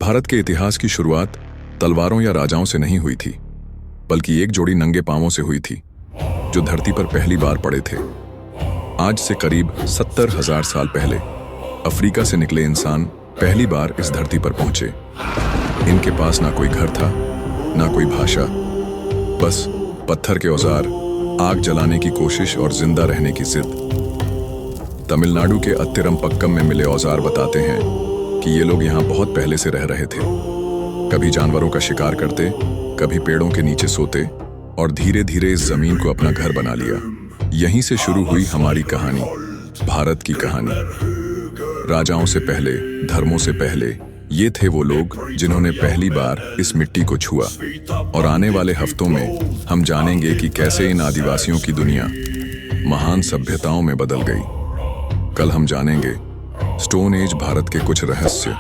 भारत के इतिहास की शुरुआत तलवारों या राजाओं से नहीं हुई थी, बल्कि एक जोड़ी नंगे पांवों से हुई थी, जो धरती पर पहली बार पड़े थे। आज से करीब 70,000 साल पहले अफ्रीका से निकले इंसान पहली बार इस धरती पर पहुंचे। इनके पास ना कोई घर था, ना कोई भाषा, बस पत्थर के औजार, आग जलाने की कोशिश और जिंदा रहने की जिद। तमिलनाडु के अत्तिरंपक्कम में मिले औजार बताते हैं कि ये लोग यहाँ बहुत पहले से रह रहे थे। कभी जानवरों का शिकार करते, कभी पेड़ों के नीचे सोते और धीरे धीरे इस जमीन को अपना घर बना लिया। यहीं से शुरू हुई हमारी कहानी, भारत की कहानी। राजाओं से पहले, धर्मों से पहले, ये थे वो लोग जिन्होंने पहली बार इस मिट्टी को छुआ। और आने वाले हफ्तों में हम जानेंगे कि कैसे इन आदिवासियों की दुनिया महान सभ्यताओं में बदल गई। कल हम जानेंगे स्टोन एज भारत के कुछ रहस्य।